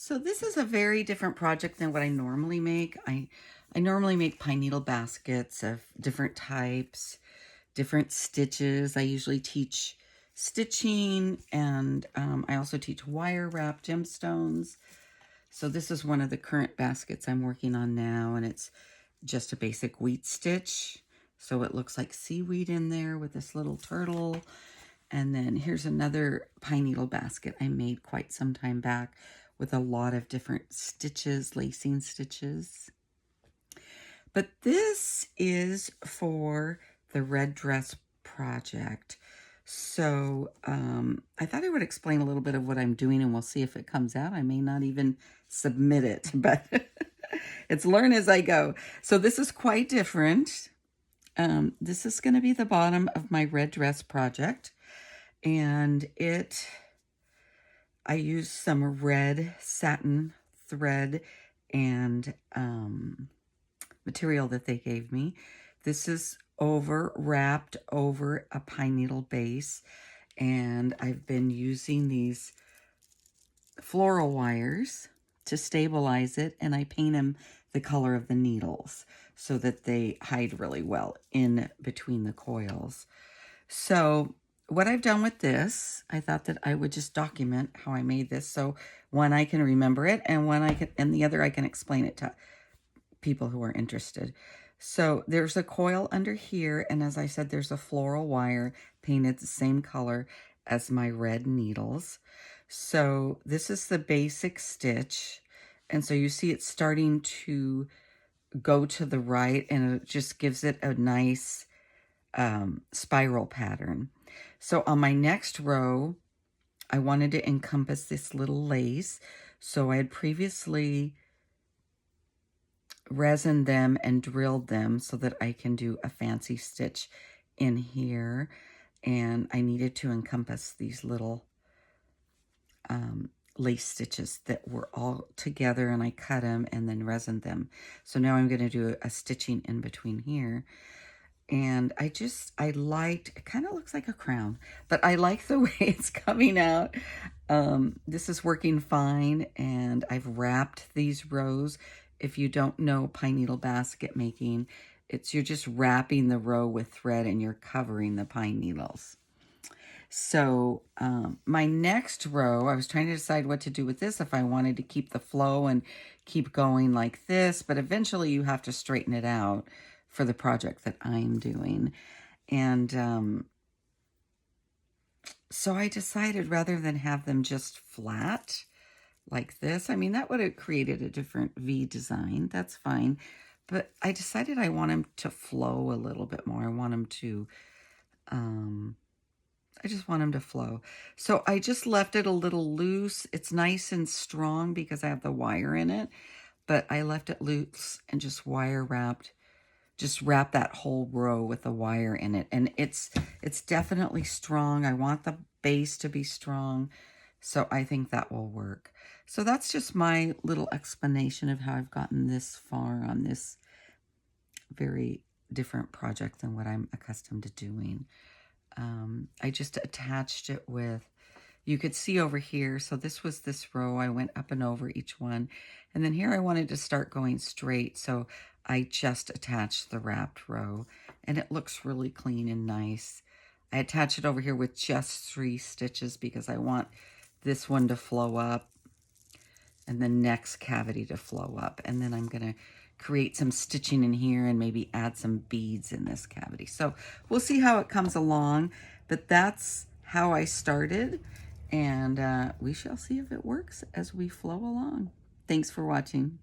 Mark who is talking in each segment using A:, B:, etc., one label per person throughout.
A: So this is a very different project than what I normally make. I normally make pine needle baskets of different types, different stitches. I usually teach stitching, and I also teach wire wrap gemstones. So this is one of the current baskets I'm working on now, and it's just a basic wheat stitch. So it looks like seaweed in there with this little turtle. And then here's another pine needle basket I made quite some time back with a lot of different stitches, lacing stitches. But this is for the red dress project. So I thought I would explain a little bit of what I'm doing, and we'll see if it comes out. I may not even submit it, but it's learn as I go. So this is quite different. This is going to be the bottom of my red dress project. And I used some red satin thread and material that they gave me. This is wrapped over a pine needle base, and I've been using these floral wires to stabilize it, and I paint them the color of the needles so that they hide really well in between the coils. So what I've done with this, I thought that I would just document how I made this. So one, I can remember it, and the other I can explain it to people who are interested. So there's a coil under here, and as I said, there's a floral wire painted the same color as my red needles. So this is the basic stitch, and so you see it's starting to go to the right, and it just gives it a nice spiral pattern. So on my next row, I wanted to encompass this little lace. So I had previously resined them and drilled them so that I can do a fancy stitch in here. And I needed to encompass these little lace stitches that were all together, and I cut them and then resined them. So now I'm going to do a stitching in between here. And I liked, it kind of looks like a crown, but I like the way it's coming out. This is working fine, and I've wrapped these rows. If you don't know pine needle basket making, you're just wrapping the row with thread and you're covering the pine needles. So my next row, I was trying to decide what to do with this, if I wanted to keep the flow and keep going like this, but eventually you have to straighten it out for the project that I'm doing. And so I decided, rather than have them just flat like this, I mean, that would have created a different V design. That's fine. But I decided I want them to flow a little bit more. I want them to, I just want them to flow. So I just left it a little loose. It's nice and strong because I have the wire in it, but I left it loose and just wrap that whole row with the wire in it. And it's definitely strong. I want the base to be strong, so I think that will work. So that's just my little explanation of how I've gotten this far on this very different project than what I'm accustomed to doing. I just attached it with, you could see over here, so this was this row. I went up and over each one. And then here I wanted to start going straight, so I just attached the wrapped row, and it looks really clean and nice. I attach it over here with just 3 stitches because I want this one to flow up and the next cavity to flow up. And then I'm going to create some stitching in here and maybe add some beads in this cavity. So we'll see how it comes along, but that's how I started, and we shall see if it works as we flow along. Thanks for watching.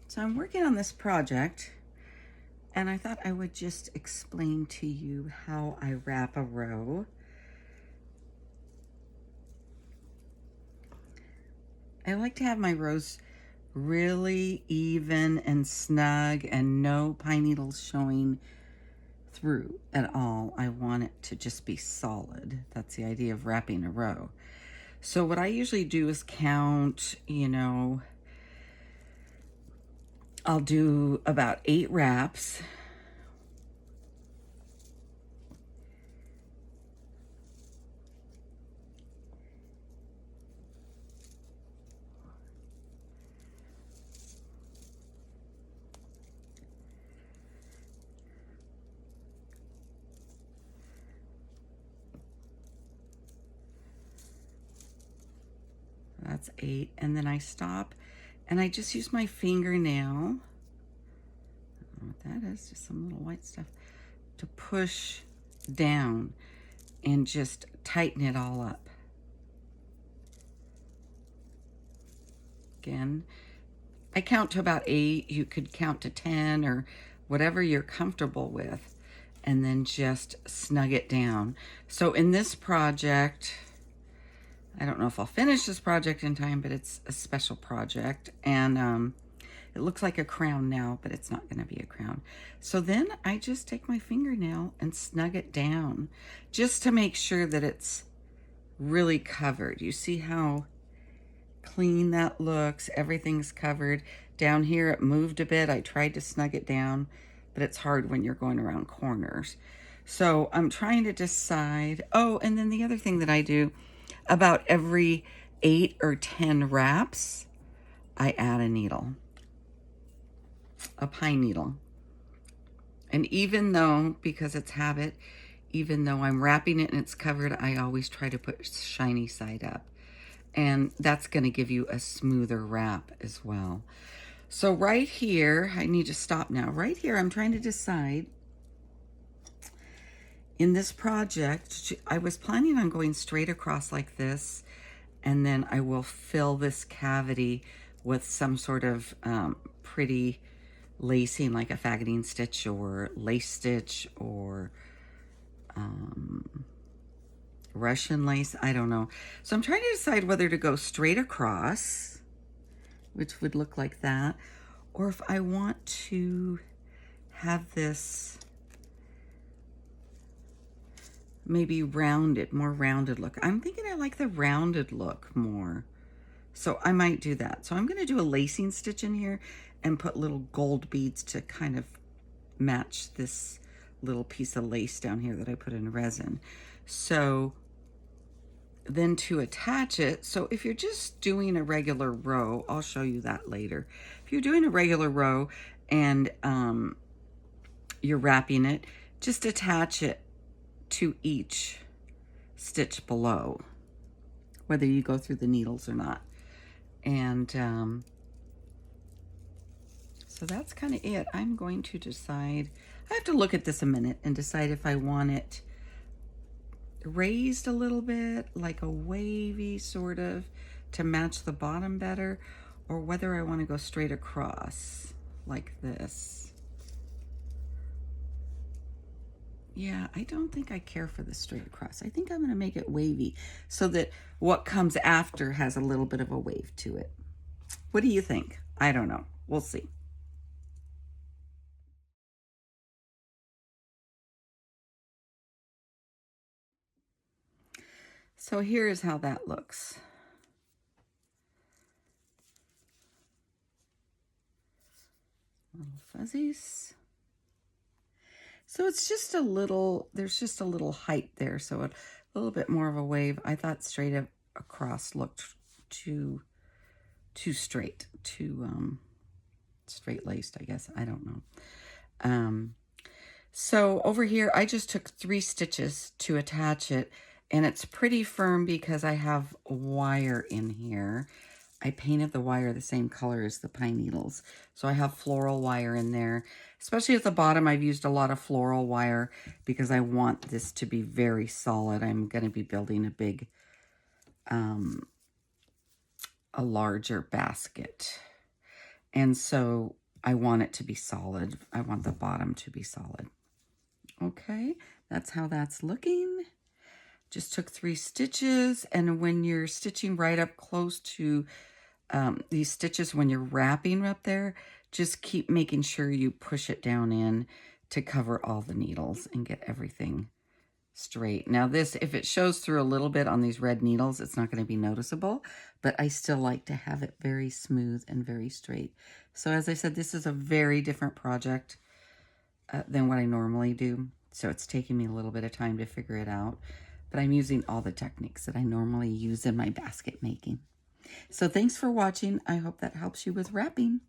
A: So I'm working on this project, and I thought I would just explain to you how I wrap a row. I like to have my rows really even and snug and no pine needles showing through at all. I want it to just be solid. That's the idea of wrapping a row. So what I usually do is count, I'll do about 8 wraps. that's 8. And then I stop and I just use my fingernail. I don't know what that is, just some little white stuff, to push down and just tighten it all up. Again, I count to about 8. You could count to 10 or whatever you're comfortable with, and then just snug it down. So in this project, I don't know if I'll finish this project in time, but it's a special project, and it looks like a crown now, but it's not going to be a crown. So then I just take my fingernail and snug it down just to make sure that it's really covered. You see how clean that looks? Everything's covered. Down here it moved a bit. I tried to snug it down, but it's hard when you're going around corners. So I'm trying to decide. Oh, and then the other thing that I do, about every 8 or 10 wraps, I add a needle, a pine needle. And even though, because it's habit, even though I'm wrapping it and it's covered, I always try to put shiny side up. And that's going to give you a smoother wrap as well. So right here, I need to stop now. Right here, I'm trying to decide. In this project, I was planning on going straight across like this, and then I will fill this cavity with some sort of pretty lacing, like a faggoting stitch or lace stitch or Russian lace, I don't know. So I'm trying to decide whether to go straight across, which would look like that, or if I want to have this maybe rounded, more rounded look. I'm thinking I like the rounded look more. So I might do that. So I'm going to do a lacing stitch in here and put little gold beads to kind of match this little piece of lace down here that I put in resin. So then to attach it, so if you're just doing a regular row, I'll show you that later. If you're doing a regular row and you're wrapping it, just attach it to each stitch below, whether you go through the needles or not. And so that's kind of it. I'm going to decide, I have to look at this a minute and decide if I want it raised a little bit, like a wavy sort of, to match the bottom better, or whether I want to go straight across like this. Yeah, I don't think I care for the straight across. I think I'm going to make it wavy so that what comes after has a little bit of a wave to it. What do you think? I don't know. We'll see. So here is how that looks. Little fuzzies. So it's just a little, there's just a little height there, so a little bit more of a wave. I thought straight across looked too straight, too straight-laced, I guess. I don't know. So over here, I just took 3 stitches to attach it, and it's pretty firm because I have wire in here. I painted the wire the same color as the pine needles. So I have floral wire in there. Especially at the bottom, I've used a lot of floral wire because I want this to be very solid. I'm going to be building a big, a larger basket. And so I want it to be solid. I want the bottom to be solid. Okay, that's how that's looking. Just took 3 stitches, and when you're stitching right up close to these stitches, when you're wrapping up there, just keep making sure you push it down in to cover all the needles and get everything straight. Now this, if it shows through a little bit on these red needles, it's not going to be noticeable, but I still like to have it very smooth and very straight. So as I said, this is a very different project than what I normally do. So it's taking me a little bit of time to figure it out, but I'm using all the techniques that I normally use in my basket making. So thanks for watching. I hope that helps you with wrapping.